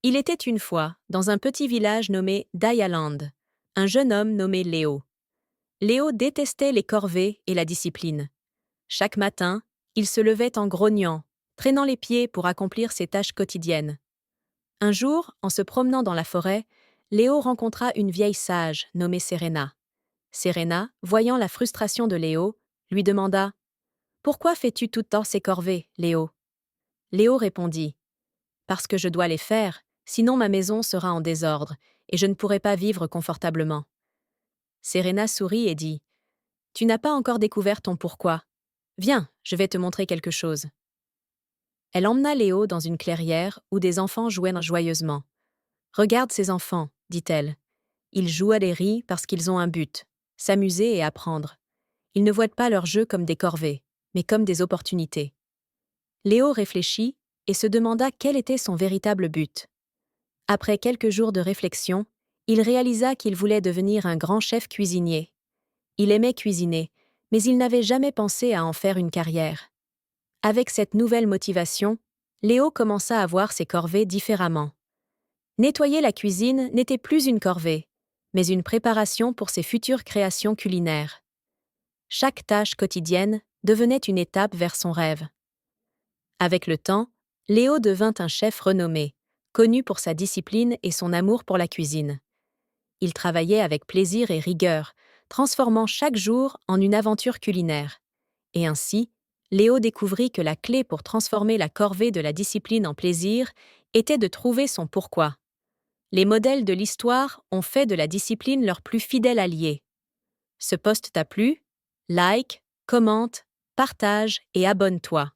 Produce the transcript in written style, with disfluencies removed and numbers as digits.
Il était une fois, dans un petit village nommé Dialand, un jeune homme nommé Léo. Léo détestait les corvées et la discipline. Chaque matin, il se levait en grognant, traînant les pieds pour accomplir ses tâches quotidiennes. Un jour, en se promenant dans la forêt, Léo rencontra une vieille sage nommée Serena. Serena, voyant la frustration de Léo, lui demanda « Pourquoi fais-tu tout le temps ces corvées, Léo ?» Léo répondit « Parce que je dois les faire, sinon ma maison sera en désordre, et je ne pourrai pas vivre confortablement. » Serena sourit et dit « Tu n'as pas encore découvert ton pourquoi. Viens, je vais te montrer quelque chose. » Elle emmena Léo dans une clairière où des enfants jouaient joyeusement. « Regarde ces enfants, dit-elle. Ils jouent à des rient parce qu'ils ont un but, s'amuser et apprendre. Ils ne voient pas leurs jeux comme des corvées, mais comme des opportunités. » Léo réfléchit et se demanda quel était son véritable but. Après quelques jours de réflexion, il réalisa qu'il voulait devenir un grand chef cuisinier. Il aimait cuisiner, mais il n'avait jamais pensé à en faire une carrière. Avec cette nouvelle motivation, Léo commença à voir ses corvées différemment. Nettoyer la cuisine n'était plus une corvée, mais une préparation pour ses futures créations culinaires. Chaque tâche quotidienne devenait une étape vers son rêve. Avec le temps, Léo devint un chef renommé, connu pour sa discipline et son amour pour la cuisine. Il travaillait avec plaisir et rigueur, transformant chaque jour en une aventure culinaire. Et ainsi, Léo découvrit que la clé pour transformer la corvée de la discipline en plaisir était de trouver son pourquoi. Les modèles de l'histoire ont fait de la discipline leur plus fidèle allié. Ce post t'a plu? Like, commente, partage et abonne-toi.